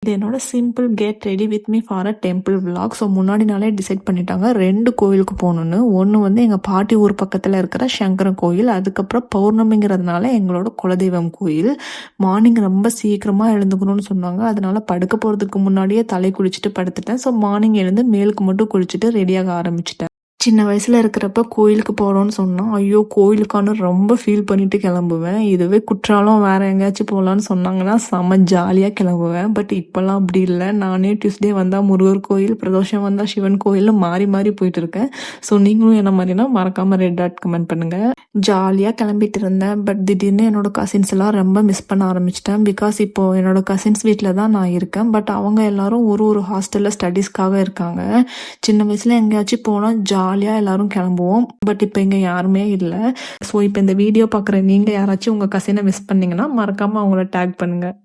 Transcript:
இது என்னோட simple get ready with me for a temple vlog. So முன்னாடி நாளே டிசைட் பண்ணிட்டாங்க 2 கோயிலுக்கு போகணுன்னு. ஒன்று வந்து எங்கள் பாட்டி ஊர் பக்கத்தில் இருக்கிற சங்கரன் கோயில், அதுக்கப்புறம் பௌர்ணமிங்கிறதுனால எங்களோட குலதெய்வம் கோயில். மார்னிங் ரொம்ப சீக்கிரமாக எழுந்துக்கணும்னு சொன்னாங்க. அதனால படுக்க போகிறதுக்கு முன்னாடியே தலை குளிச்சுட்டு படுத்துட்டேன். ஸோ மார்னிங் எழுந்து மேலுக்கு மட்டும் குளிச்சுட்டு ரெடியாக ஆரம்பிச்சிட்டேன். சின்ன வயசில் இருக்கிறப்ப கோயிலுக்கு போகிறோன்னு சொன்னால் ஐயோ கோயிலுக்கான ரொம்ப ஃபீல் பண்ணிட்டு கிளம்புவேன். இதுவே குற்றாலம் வேறு எங்கேயாச்சும் போகலான்னு சொன்னாங்கன்னா செம்ம ஜாலியாக கிளம்புவேன். பட் இப்போல்லாம் அப்படி இல்லை. நானே டியூஸ்டே வந்தால் முருகர் கோயில், பிரதோஷம் வந்தால் சிவன் கோயில்னு மாறி மாறி போயிட்டு இருக்கேன். ஸோ நீங்களும் என்ன மாதிரினா மறக்காமல் ரெட் டாட் கமெண்ட் பண்ணுங்கள். ஜாலியாக கிளம்பிட்டு இருந்தேன். பட் திடீர்னு என்னோடய கசின்ஸ் எல்லாம் ரொம்ப மிஸ் பண்ண ஆரம்பிச்சிட்டேன். பிகாஸ் இப்போது என்னோடய கசின்ஸ் வீட்டில் தான் நான் இருக்கேன். பட் அவங்க எல்லாரும் ஒரு ஹாஸ்டலில் ஸ்டடீஸ்க்காக இருக்காங்க. சின்ன வயசில் எங்கேயாச்சும் போனால் ஜாலியாக எல்லாரும் கிளம்புவோம். பட் இப்போ இங்கே யாருமே இல்லை. ஸோ இப்போ இந்த வீடியோ பார்க்குற நீங்கள் யாராச்சும் உங்கள் கசினை மிஸ் பண்ணீங்கன்னா மறக்காமல் அவங்கள டேக் பண்ணுங்கள்.